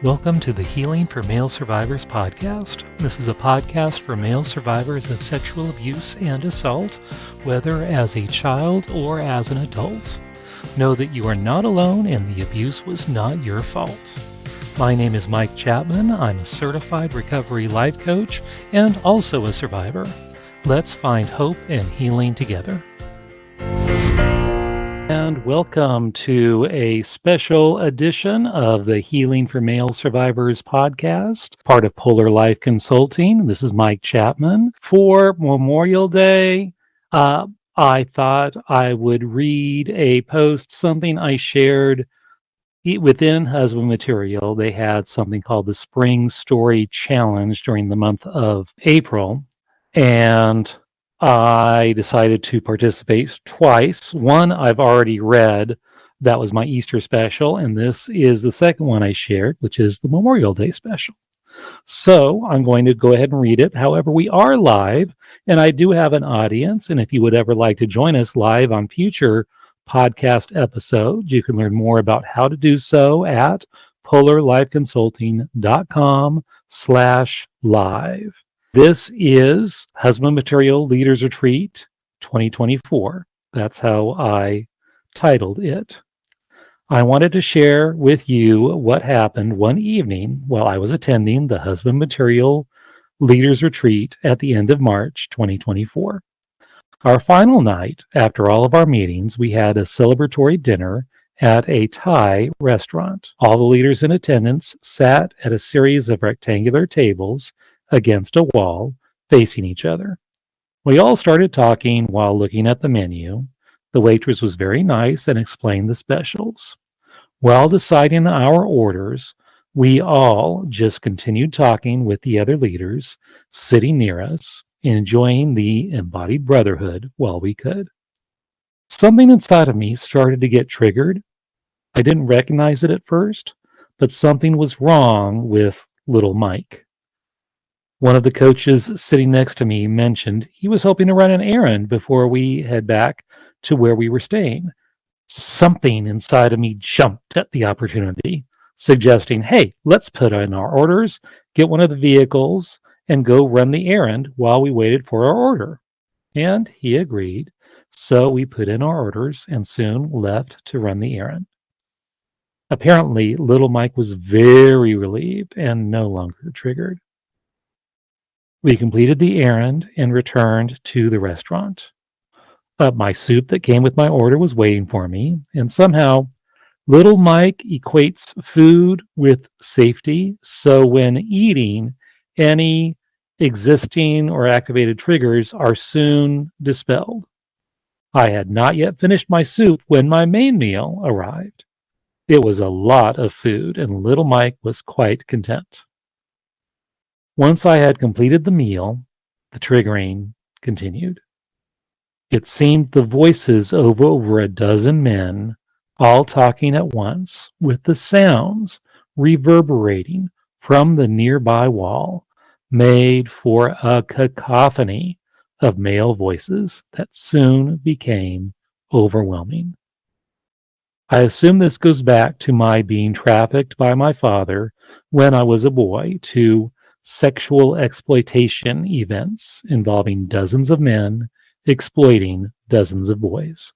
Welcome to the Healing for Male Survivors podcast. This is a podcast for male survivors of sexual abuse and assault, whether as a child or as an adult. Know that you are not alone and the abuse was not your fault. My name is Mike Chapman. I'm a certified recovery life coach and also a survivor. Let's find hope and healing together. And welcome to a special edition of the Healing for Male Survivors podcast, part of Polar Life Consulting. This is Mike Chapman. For Memorial Day, I thought I would read a post, something I shared within Husband Material. They had something called the Spring Story Challenge during the month of April, and I decided to participate twice. One I've already read. That was my Easter special, and this is the second one I shared, which is the Memorial Day special. So I'm going to go ahead and read it. However, we are live, and I do have an audience, and if you would ever like to join us live on future podcast episodes, you can learn more about how to do so at polarlifeconsulting.com/live. This is Husband Material Leaders Retreat 2024. That's how I titled it. I wanted to share with you what happened one evening while I was attending the Husband Material Leaders Retreat at the end of March 2024. Our final night, after all of our meetings, we had a celebratory dinner at a Thai restaurant. All the leaders in attendance sat at a series of rectangular tables against a wall, facing each other. We all started talking while looking at the menu. The waitress was very nice and explained the specials. While deciding our orders, we all just continued talking with the other leaders sitting near us, enjoying the embodied brotherhood while we could. Something inside of me started to get triggered. I didn't recognize it at first, but something was wrong with little Mike. One of the coaches sitting next to me mentioned he was hoping to run an errand before we head back to where we were staying. Something inside of me jumped at the opportunity, suggesting, hey, let's put in our orders, get one of the vehicles, and go run the errand while we waited for our order. And he agreed, so we put in our orders and soon left to run the errand. Apparently, little Mike was very relieved and no longer triggered. We completed the errand and returned to the restaurant. My soup that came with my order was waiting for me, and somehow little Mike equates food with safety, so when eating, any existing or activated triggers are soon dispelled. I had not yet finished my soup when my main meal arrived. It was a lot of food, and little Mike was quite content. Once I had completed the meal, the triggering continued. It seemed the voices of over a dozen men, all talking at once, with the sounds reverberating from the nearby wall, made for a cacophony of male voices that soon became overwhelming. I assume this goes back to my being trafficked by my father when I was a boy to sexual exploitation events involving dozens of men exploiting dozens of boys.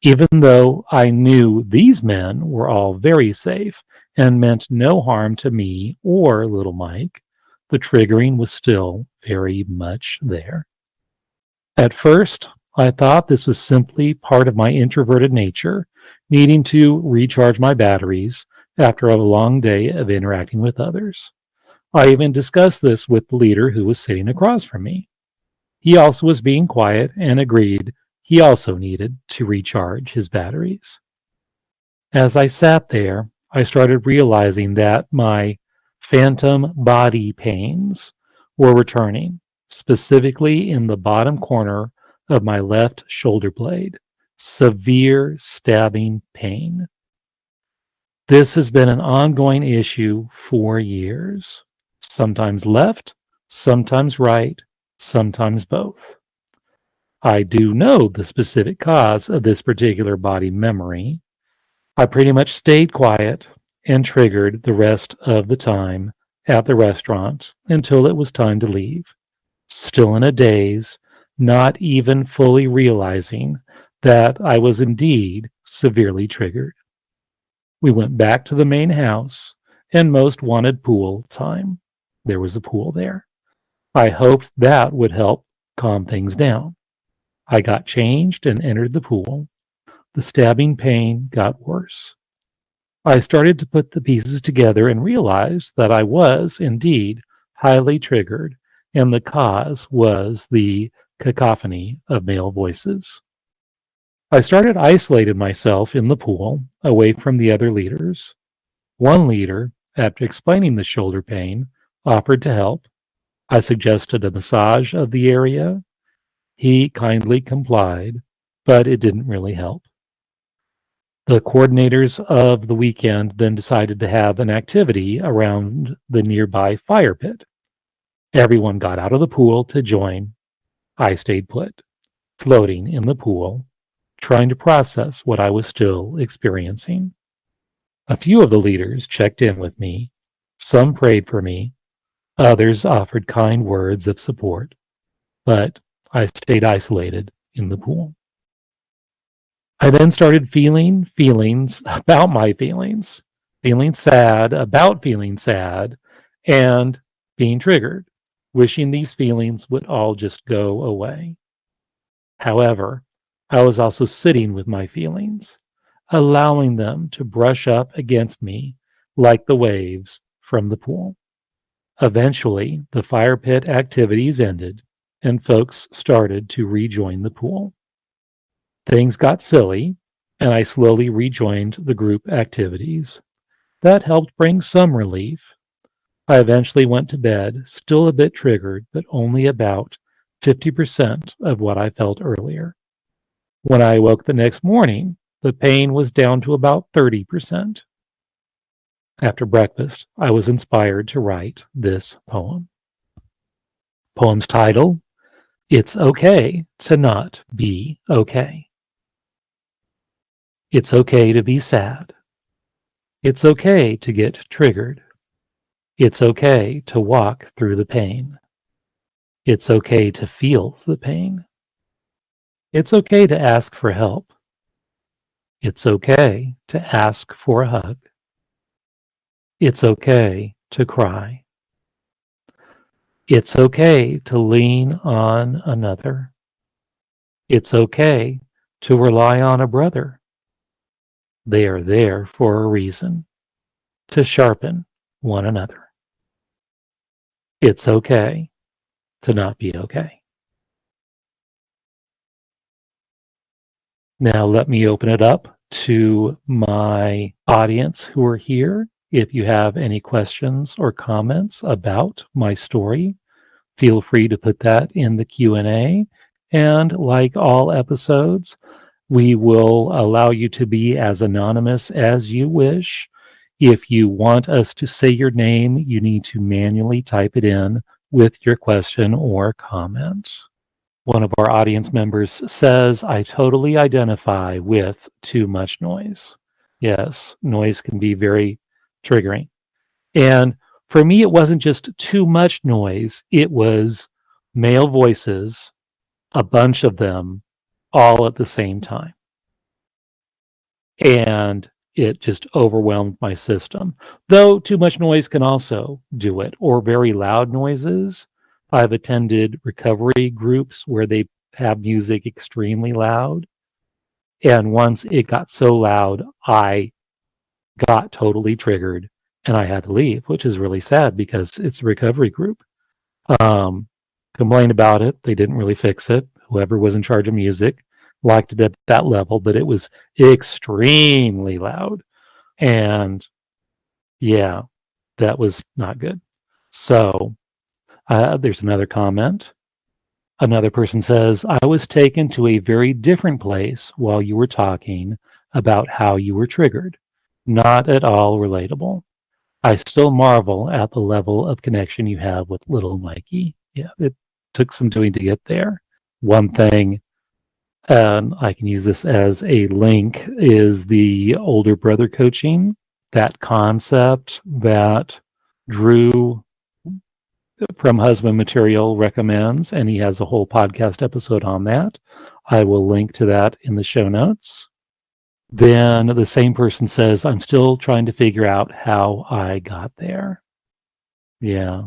Even though I knew these men were all very safe and meant no harm to me or little Mike, the triggering was still very much there. At first, I thought this was simply part of my introverted nature, needing to recharge my batteries after a long day of interacting with others. I even discussed this with the leader who was sitting across from me. He also was being quiet and agreed he also needed to recharge his batteries. As I sat there, I started realizing that my phantom body pains were returning, specifically in the bottom corner of my left shoulder blade, severe stabbing pain. This has been an ongoing issue for years. Sometimes left, sometimes right, sometimes both. I do know the specific cause of this particular body memory. I pretty much stayed quiet and triggered the rest of the time at the restaurant until it was time to leave, still in a daze, not even fully realizing that I was indeed severely triggered. We went back to the main house and most wanted pool time. There was a pool there. I hoped that would help calm things down. I got changed and entered the pool. The stabbing pain got worse. I started to put the pieces together and realized that I was indeed highly triggered, and the cause was the cacophony of male voices. I started isolating myself in the pool, away from the other leaders. One leader, after explaining the shoulder pain, offered to help. I suggested a massage of the area. He kindly complied, but it didn't really help. The coordinators of the weekend then decided to have an activity around the nearby fire pit. Everyone got out of the pool to join. I stayed put, floating in the pool, trying to process what I was still experiencing. A few of the leaders checked in with me. Some prayed for me. Others offered kind words of support. But I stayed isolated in the pool. I then started feeling feelings about my feelings, feeling sad about feeling sad, and being triggered, wishing these feelings would all just go away. However, I was also sitting with my feelings, allowing them to brush up against me like the waves from the pool. Eventually, the fire pit activities ended, and folks started to rejoin the pool. Things got silly, and I slowly rejoined the group activities. That helped bring some relief. I eventually went to bed, still a bit triggered, but only about 50% of what I felt earlier. When I awoke the next morning, the pain was down to about 30%. After breakfast, I was inspired to write this poem. Poem's title, It's Okay to Not Be Okay. It's okay to be sad. It's okay to get triggered. It's okay to walk through the pain. It's okay to feel the pain. It's okay to ask for help. It's okay to ask for a hug. It's okay to cry. It's okay to lean on another. It's okay to rely on a brother. They are there for a reason, to sharpen one another. It's okay to not be okay. Now let me open it up to my audience who are here. If you have any questions or comments about my story, feel free to put that in the Q&A. And like all episodes, we will allow you to be as anonymous as you wish. If you want us to say your name, you need to manually type it in with your question or comment. One of our audience members says, I totally identify with too much noise. Yes, noise can be very triggering. And for me, it wasn't just too much noise. It was male voices, a bunch of them, all at the same time. And it just overwhelmed my system. Though too much noise can also do it, or very loud noises. I've attended recovery groups where they have music extremely loud. And once it got so loud, I got totally triggered and I had to leave, which is really sad because it's a recovery group. Complained about it. They didn't really fix it. Whoever was in charge of music liked it at that level, but it was extremely loud. And yeah, that was not good. So there's another comment. Another person says, I was taken to a very different place while you were talking about how you were triggered. Not at all relatable. I still marvel at the level of connection you have with little Mikey. Yeah, it took some doing to get there. One thing, and I can use this as a link, is the older brother coaching that concept that Drew from Husband Material recommends, and he has a whole podcast episode on that. I will link to that in the show notes. Then the same person says, I'm still trying to figure out how I got there. Yeah,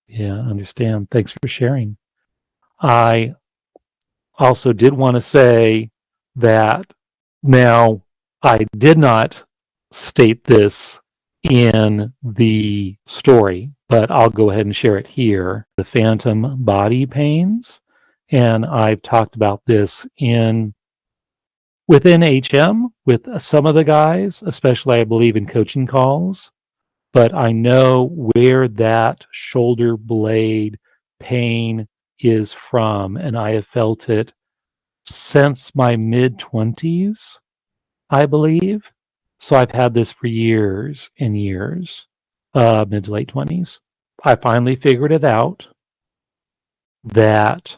understand. Thanks for sharing. I also did want to say that now I did not state this in the story, but I'll go ahead and share it here. The phantom body pains, and I've talked about this within HM with some of the guys, especially I believe in coaching calls, but I know where that shoulder blade pain is from, and I have felt it since my mid-20s, I believe. So I've had this for years and years, mid to late 20s. I finally figured it out that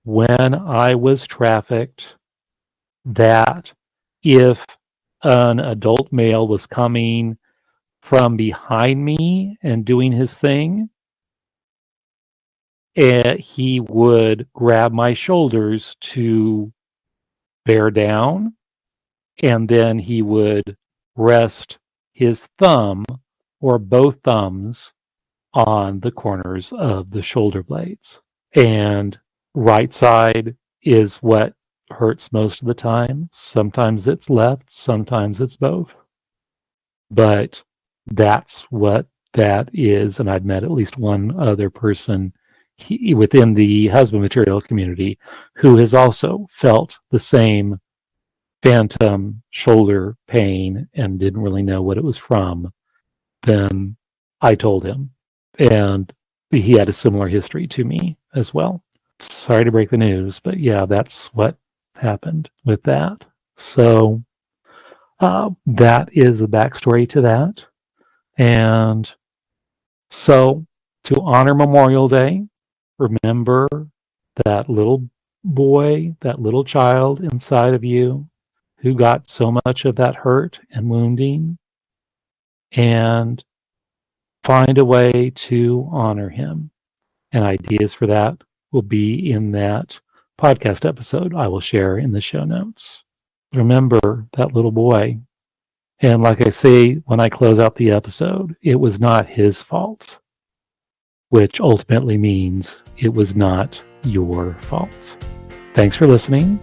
when I was trafficked, that if an adult male was coming from behind me and doing his thing, he would grab my shoulders to bear down, and then he would rest his thumb or both thumbs on the corners of the shoulder blades. And right side is what hurts most of the time. Sometimes it's left, sometimes it's both. But that's what that is. And I've met at least one other person within the husband material community who has also felt the same phantom shoulder pain and didn't really know what it was from. Then I told him, and he had a similar history to me as well. Sorry to break the news, but yeah, that's what happened with that. So that is the backstory to that. And so to honor Memorial Day, remember that little boy, that little child inside of you who got so much of that hurt and wounding, and find a way to honor him. And ideas for that will be in that podcast episode I will share in the show notes. Remember that little boy. And like I say, when I close out the episode, it was not his fault, which ultimately means it was not your fault. Thanks for listening.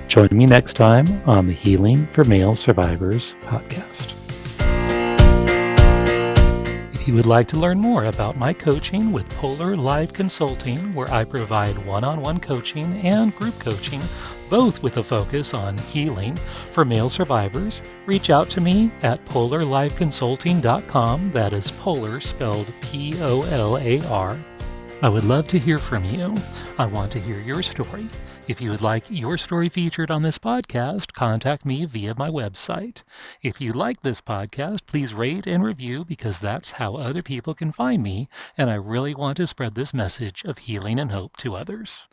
Join me next time on the Healing for Male Survivors podcast. If you would like to learn more about my coaching with Polar Live Consulting, where I provide one-on-one coaching and group coaching, both with a focus on healing for male survivors, reach out to me at polarliveconsulting.com. That is Polar spelled Polar. I would love to hear from you. I want to hear your story. If you would like your story featured on this podcast, contact me via my website. If you like this podcast, please rate and review, because that's how other people can find me, and I really want to spread this message of healing and hope to others.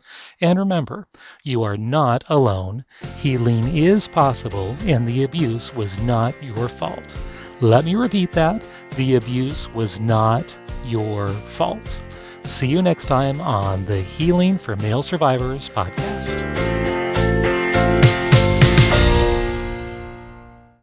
And remember, you are not alone. Healing is possible, and the abuse was not your fault. Let me repeat that. The abuse was not your fault. See you next time on the Healing for Male Survivors podcast.